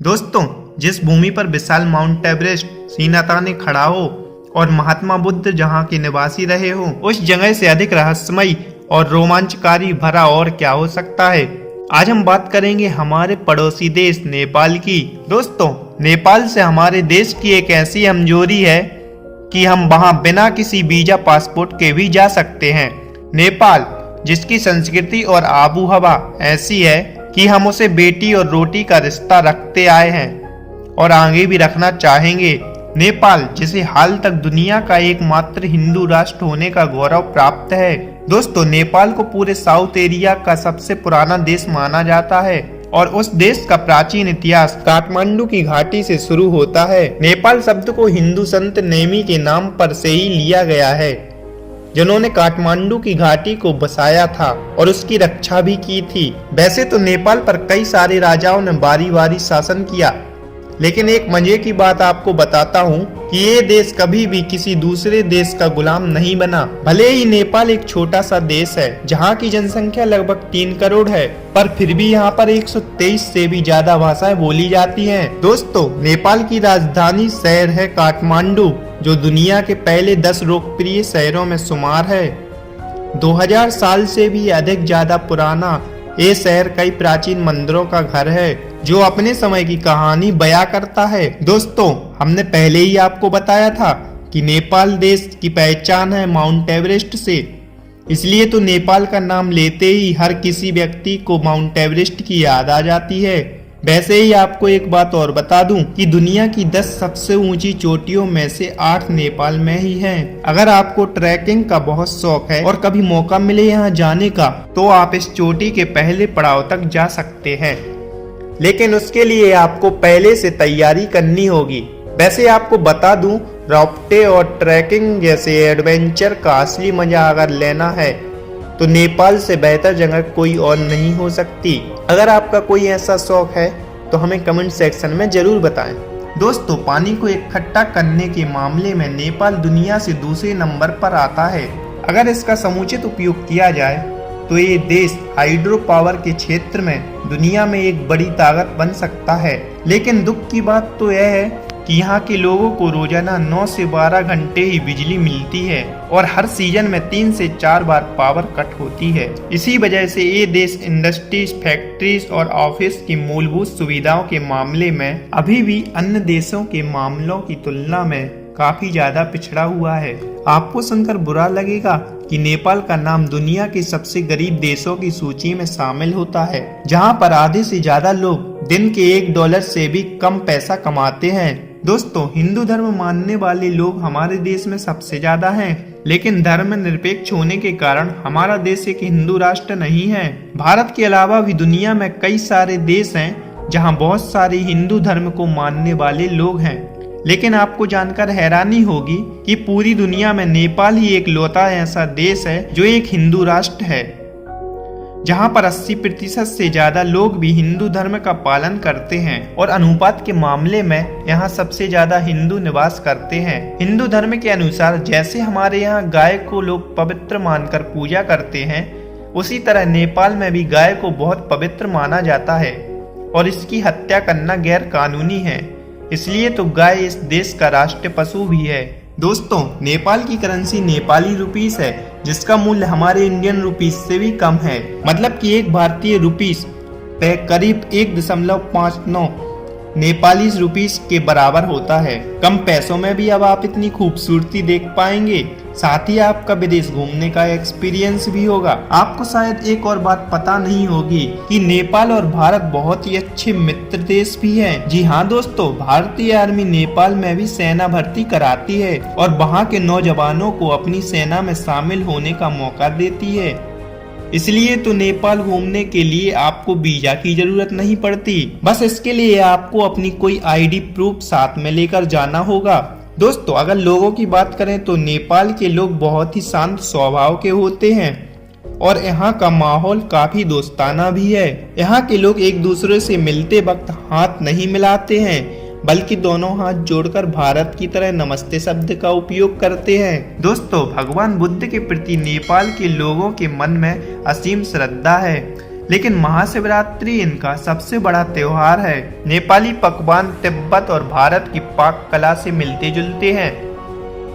दोस्तों, जिस भूमि पर विशाल माउंट एवरेस्ट सीना ताने खड़ा हो और महात्मा बुद्ध जहां के निवासी रहे हो, उस जगह से अधिक रहस्यमयी और रोमांचकारी भरा और क्या हो सकता है। आज हम बात करेंगे हमारे पड़ोसी देश नेपाल की। दोस्तों, नेपाल से हमारे देश की एक ऐसी हमजोरी है कि हम वहां बिना किसी वीजा पासपोर्ट के भी जा सकते हैं। नेपाल, जिसकी संस्कृति और आबू हवा ऐसी है कि हम उसे बेटी और रोटी का रिश्ता रखते आए हैं और आगे भी रखना चाहेंगे। नेपाल, जिसे हाल तक दुनिया का एकमात्र हिंदू राष्ट्र होने का गौरव प्राप्त है। दोस्तों, नेपाल को पूरे साउथ एरिया का सबसे पुराना देश माना जाता है और उस देश का प्राचीन इतिहास काठमांडू की घाटी से शुरू होता है। नेपाल शब्द को हिंदू संत नेमी के नाम पर से ही लिया गया है, जिन्होंने काठमांडू की घाटी को बसाया था और उसकी रक्षा भी की थी। वैसे तो नेपाल पर कई सारे राजाओं ने बारी बारी शासन किया, लेकिन एक मजे की बात आपको बताता हूँ कि ये देश कभी भी किसी दूसरे देश का गुलाम नहीं बना। भले ही नेपाल एक छोटा सा देश है जहाँ की जनसंख्या लगभग 3 करोड़ है, पर फिर भी यहाँ पर 123 से भी ज्यादा भाषाएं बोली जाती हैं। दोस्तों, नेपाल की राजधानी शहर है काठमांडू, जो दुनिया के पहले 10 लोकप्रिय शहरों में शुमार है। 2000 साल से भी अधिक ज्यादा पुराना ये शहर कई प्राचीन मंदिरों का घर है, जो अपने समय की कहानी बयां करता है। दोस्तों, हमने पहले ही आपको बताया था कि नेपाल देश की पहचान है माउंट एवरेस्ट से, इसलिए तो नेपाल का नाम लेते ही हर किसी व्यक्ति को माउंट एवरेस्ट की याद आ जाती है। वैसे ही आपको एक बात और बता दूं कि दुनिया की 10 सबसे ऊंची चोटियों में से 8 नेपाल में ही हैं। अगर आपको ट्रैकिंग का बहुत शौक है और कभी मौका मिले यहाँ जाने का, तो आप इस चोटी के पहले पड़ाव तक जा सकते हैं, लेकिन उसके लिए आपको पहले से तैयारी करनी होगी। वैसे आपको बता दूं, राफ्टिंग और ट्रैकिंग जैसे एडवेंचर का असली मजा अगर लेना है तो नेपाल से बेहतर जगह कोई और नहीं हो सकती। अगर आपका कोई ऐसा शौक है तो हमें कमेंट सेक्शन में जरूर बताएं। दोस्तों, पानी को इकट्ठा करने के मामले में नेपाल दुनिया से दूसरे नंबर पर आता है। अगर इसका समुचित उपयोग किया जाए तो ये देश हाइड्रो पावर के क्षेत्र में दुनिया में एक बड़ी ताकत बन सकता है। लेकिन दुख की बात तो यह है कि यहाँ के लोगों को रोजाना 9 से 12 घंटे ही बिजली मिलती है और हर सीजन में 3 से 4 बार पावर कट होती है। इसी वजह से ये देश इंडस्ट्रीज, फैक्ट्रीज और ऑफिस की मूलभूत सुविधाओं के मामले में अभी भी अन्य देशों के मामलों की तुलना में काफी ज्यादा पिछड़ा हुआ है। आपको सुनकर बुरा लगेगा कि नेपाल का नाम दुनिया के सबसे गरीब देशों की सूची में शामिल होता है, जहां पर आधे से ज्यादा लोग दिन के $1 से भी कम पैसा कमाते हैं। दोस्तों, हिंदू धर्म मानने वाले लोग हमारे देश में सबसे ज्यादा हैं, लेकिन धर्म निरपेक्ष होने के कारण हमारा देश एक हिंदू राष्ट्र नहीं है। भारत के अलावा भी दुनिया में कई सारे देश हैं जहां बहुत सारे हिंदू धर्म को मानने वाले लोग हैं, लेकिन आपको जानकर हैरानी होगी कि पूरी दुनिया में नेपाल ही एक लौता ऐसा देश है जो एक हिंदू राष्ट्र है, जहां पर 80% से ज्यादा लोग भी हिंदू धर्म का पालन करते हैं और अनुपात के मामले में यहाँ सबसे ज्यादा हिंदू निवास करते हैं। हिंदू धर्म के अनुसार जैसे हमारे यहाँ गाय को लोग पवित्र मानकर पूजा करते हैं, उसी तरह नेपाल में भी गाय को बहुत पवित्र माना जाता है और इसकी हत्या करना गैर कानूनी है। इसलिए तो गाय इस देश का राष्ट्रीय पशु भी है। दोस्तों, नेपाल की करेंसी नेपाली रुपीस है, जिसका मूल्य हमारे इंडियन रुपीस से भी कम है। मतलब कि एक भारतीय रुपीस पे करीब 1.59 नेपाली रुपीस के बराबर होता है। कम पैसों में भी अब आप इतनी खूबसूरती देख पाएंगे, साथ ही आपका विदेश घूमने का एक्सपीरियंस भी होगा। आपको शायद एक और बात पता नहीं होगी कि नेपाल और भारत बहुत ही अच्छे मित्र देश भी हैं। जी हाँ दोस्तों, भारतीय आर्मी नेपाल में भी सेना भर्ती कराती है और वहाँ के नौजवानों को अपनी सेना में शामिल होने का मौका देती है। इसलिए तो नेपाल घूमने के लिए आपको वीजा की जरूरत नहीं पड़ती, बस इसके लिए आपको अपनी कोई आईडी प्रूफ साथ में लेकर जाना होगा। दोस्तों, अगर लोगों की बात करें तो नेपाल के लोग बहुत ही शांत स्वभाव के होते हैं और यहाँ का माहौल काफी दोस्ताना भी है। यहाँ के लोग एक दूसरे से मिलते वक्त हाथ नहीं मिलाते हैं, बल्कि दोनों हाथ जोड़कर भारत की तरह नमस्ते शब्द का उपयोग करते हैं। दोस्तों, भगवान बुद्ध के प्रति नेपाल के लोगों के मन में असीम श्रद्धा है, लेकिन महाशिवरात्रि इनका सबसे बड़ा त्योहार है। नेपाली पकवान तिब्बत और भारत की पाक कला से मिलते जुलते हैं।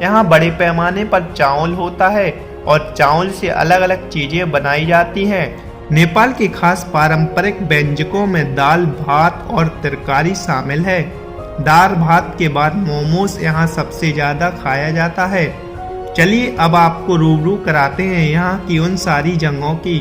यहाँ बड़े पैमाने पर चावल होता है और चावल से अलग अलग चीजें बनाई जाती हैं। नेपाल के खास पारंपरिक व्यंजनों में दाल भात और तरकारी शामिल है। दाल भात के बाद मोमोज यहाँ सबसे ज्यादा खाया जाता है। चलिए अब आपको रूबरू कराते हैं यहाँ की उन सारी जगहों की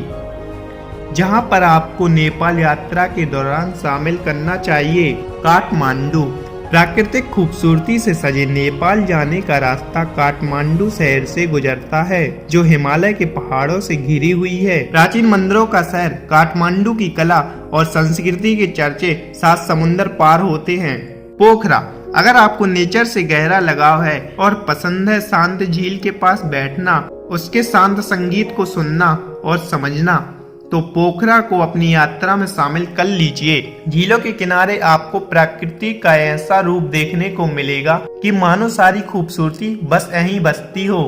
जहाँ पर आपको नेपाल यात्रा के दौरान शामिल करना चाहिए। काठमांडू। प्राकृतिक खूबसूरती से सजे नेपाल जाने का रास्ता काठमांडू शहर से गुजरता है, जो हिमालय के पहाड़ों से घिरी हुई है। प्राचीन मंदिरों का शहर काठमांडू की कला और संस्कृति के चर्चे 7 समुंदर पार होते हैं। पोखरा। अगर आपको नेचर से गहरा लगाव है और पसंद है शांत झील के पास बैठना, उसके शांत संगीत को सुनना और समझना, तो पोखरा को अपनी यात्रा में शामिल कर लीजिए। झीलों के किनारे आपको प्रकृति का ऐसा रूप देखने को मिलेगा कि मानो सारी खूबसूरती बस यहीं बसती हो।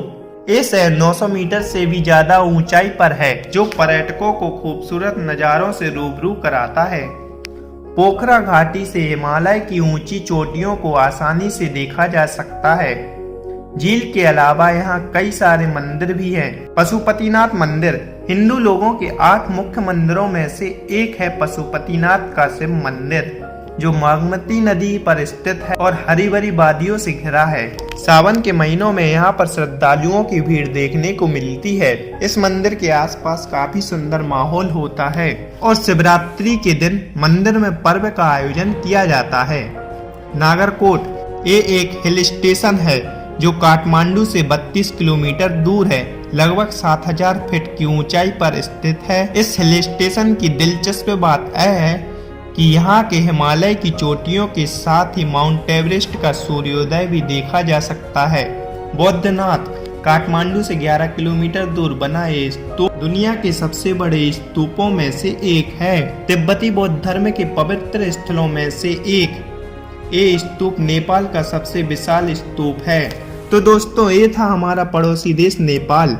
ये शहर 900 मीटर से भी ज्यादा ऊंचाई पर है, जो पर्यटकों को खूबसूरत नज़ारों से रूबरू कराता है। पोखरा घाटी से हिमालय की ऊंची चोटियों को आसानी से देखा जा सकता है। झील के अलावा यहाँ कई सारे मंदिर भी हैं। पशुपतिनाथ मंदिर हिंदू लोगों के 8 मुख्य मंदिरों में से एक है। पशुपतिनाथ का शिव मंदिर, जो बागमती नदी पर स्थित है और हरी भरी वादियों से घिरा है। सावन के महीनों में यहाँ पर श्रद्धालुओं की भीड़ देखने को मिलती है। इस मंदिर के आसपास काफी सुंदर माहौल होता है और शिवरात्रि के दिन मंदिर में पर्व का आयोजन किया जाता है। नागरकोट। ये एक हिल स्टेशन है जो काठमांडू से 32 किलोमीटर दूर है, लगभग 7000 फीट की ऊंचाई पर स्थित है। इस हिल स्टेशन की दिलचस्प बात यह है कि यहाँ के हिमालय की चोटियों के साथ ही माउंट एवरेस्ट का सूर्योदय भी देखा जा सकता है। बौद्धनाथ। काठमांडू से 11 किलोमीटर दूर बना ये स्तूप दुनिया के सबसे बड़े स्तूपों में से एक है। तिब्बती बौद्ध धर्म के पवित्र स्थलों में से एक ये स्तूप नेपाल का सबसे विशाल स्तूप है। तो दोस्तों, ये था हमारा पड़ोसी देश नेपाल,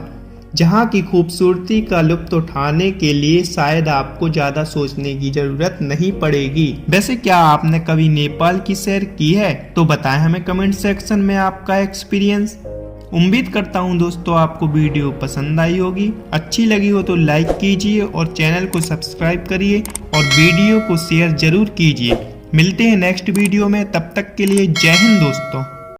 जहाँ की खूबसूरती का लुत्फ उठाने के लिए शायद आपको ज्यादा सोचने की जरूरत नहीं पड़ेगी। वैसे क्या आपने कभी नेपाल की सैर की है? तो बताएं हमें कमेंट सेक्शन में आपका एक्सपीरियंस। उम्मीद करता हूँ दोस्तों आपको वीडियो पसंद आई होगी। अच्छी लगी हो तो लाइक कीजिए और चैनल को सब्सक्राइब करिए और वीडियो को शेयर जरूर कीजिए। मिलते हैं नेक्स्ट वीडियो में, तब तक के लिए जय हिंद दोस्तों।